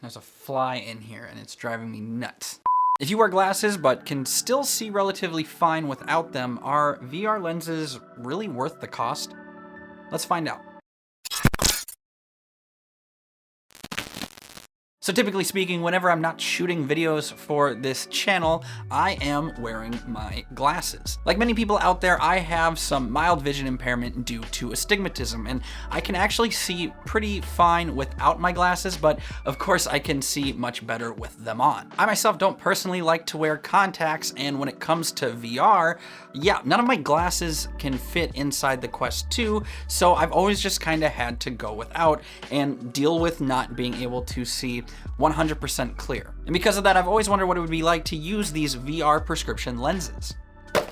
There's a fly in here and it's driving me nuts. If you wear glasses but can still see relatively fine without them, are VR lenses really worth the cost? Let's find out. So typically speaking, whenever I'm not shooting videos for this channel, I am wearing my glasses. Like many people out there, I have some mild vision impairment due to astigmatism, and I can actually see pretty fine without my glasses, but of course I can see much better with them on. I myself don't personally like to wear contacts, and when it comes to VR, yeah, none of my glasses can fit inside the Quest 2, so I've always just kind of had to go without and deal with not being able to see 100% clear. And because of that, I've always wondered what it would be like to use these VR prescription lenses.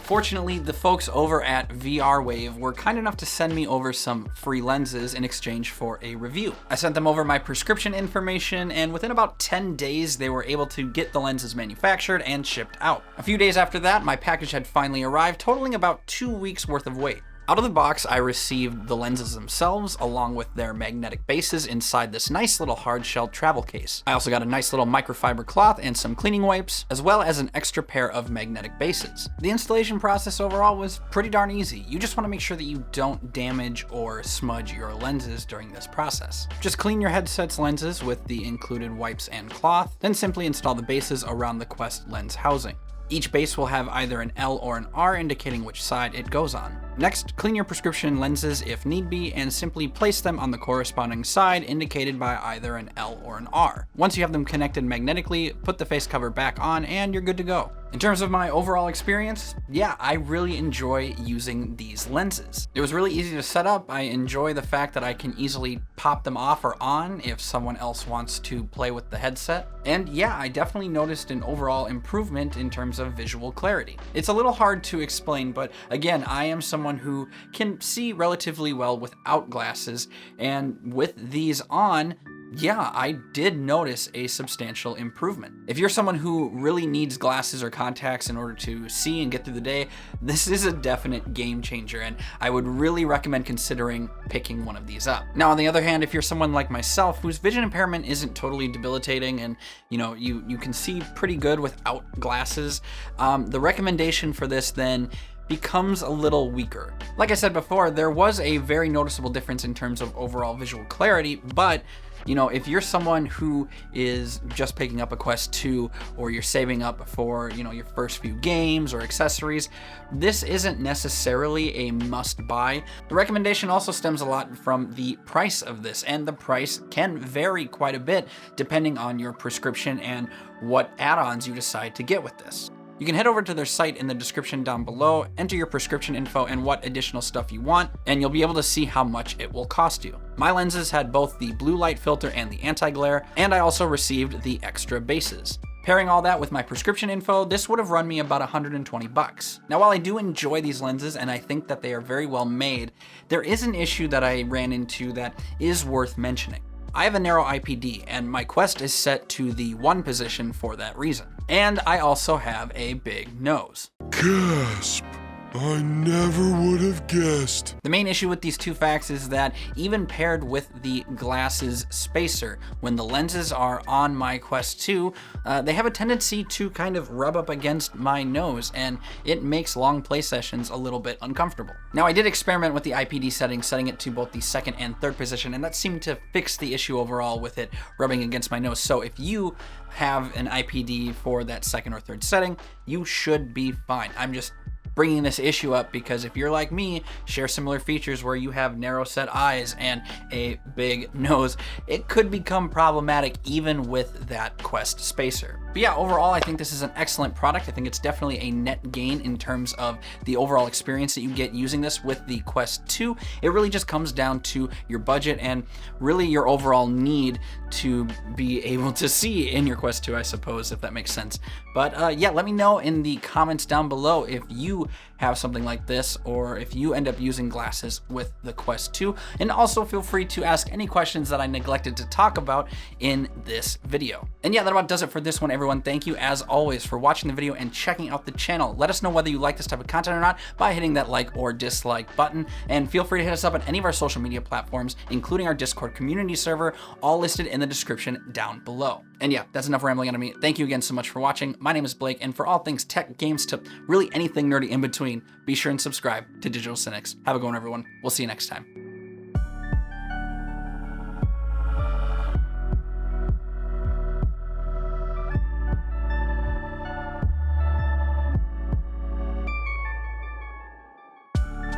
Fortunately, the folks over at VR Wave were kind enough to send me over some free lenses in exchange for a review. I sent them over my prescription information, and within about 10 days, they were able to get the lenses manufactured and shipped out. A few days after that, my package had finally arrived, totaling about 2 weeks worth of weight. Out of the box, I received the lenses themselves, along with their magnetic bases inside this nice little hard-shell travel case. I also got a nice little microfiber cloth and some cleaning wipes, as well as an extra pair of magnetic bases. The installation process overall was pretty darn easy. You just want to make sure that you don't damage or smudge your lenses during this process. Just clean your headset's lenses with the included wipes and cloth, then simply install the bases around the Quest lens housing. Each base will have either an L or an R indicating which side it goes on. Next, clean your prescription lenses if need be and simply place them on the corresponding side indicated by either an L or an R. Once you have them connected magnetically, put the face cover back on and you're good to go. In terms of my overall experience, yeah, I really enjoy using these lenses. It was really easy to set up. I enjoy the fact that I can easily pop them off or on if someone else wants to play with the headset. And yeah, I definitely noticed an overall improvement in terms of visual clarity. It's a little hard to explain, but again, I am someone who can see relatively well without glasses, and with these on, yeah, I did notice a substantial improvement. If you're someone who really needs glasses or contacts in order to see and get through the day, this is a definite game changer, and I would really recommend considering picking one of these up. Now, on the other hand, if you're someone like myself whose vision impairment isn't totally debilitating and you can see pretty good without glasses, the recommendation for this then becomes a little weaker. Like I said before, there was a very noticeable difference in terms of overall visual clarity, but if you're someone who is just picking up a Quest 2 or you're saving up for, your first few games or accessories, this isn't necessarily a must buy. The recommendation also stems a lot from the price of this, and the price can vary quite a bit depending on your prescription and what add-ons you decide to get with this. You can head over to their site in the description down below, enter your prescription info and what additional stuff you want, and you'll be able to see how much it will cost you. My lenses had both the blue light filter and the anti-glare, and I also received the extra bases. Pairing all that with my prescription info, this would have run me about $120. Now, while I do enjoy these lenses and I think that they are very well made, there is an issue that I ran into that is worth mentioning. I have a narrow IPD, and my Quest is set to the 1 position for that reason. And I also have a big nose. Gasp! I never would have guessed. The main issue with these two facts is that even paired with the glasses spacer, when the lenses are on my Quest 2, they have a tendency to kind of rub up against my nose, and it makes long play sessions a little bit uncomfortable. Now, I did experiment with the IPD setting, setting it to both the 2nd and 3rd position, and that seemed to fix the issue overall with it rubbing against my nose. So if you have an IPD for that 2nd or 3rd setting, you should be fine. I'm just bringing this issue up because if you're like me, share similar features where you have narrow set eyes and a big nose, it could become problematic even with that Quest spacer. But yeah, overall, I think this is an excellent product. I think it's definitely a net gain in terms of the overall experience that you get using this with the Quest 2. It really just comes down to your budget and really your overall need to be able to see in your Quest 2, I suppose, if that makes sense. But yeah, let me know in the comments down below if you you have something like this, or if you end up using glasses with the Quest 2. And also feel free to ask any questions that I neglected to talk about in this video. And yeah, that about does it for this one, everyone. Thank you as always for watching the video and checking out the channel. Let us know whether you like this type of content or not by hitting that like or dislike button, and feel free to hit us up on any of our social media platforms, including our Discord community server, all listed in the description down below. And yeah, that's enough rambling out of me. Thank you again so much for watching. My name is Blake, and for all things tech, games, to really anything nerdy in between, be sure and subscribe to Digital Cynics. Have a good one, everyone. We'll see you next time.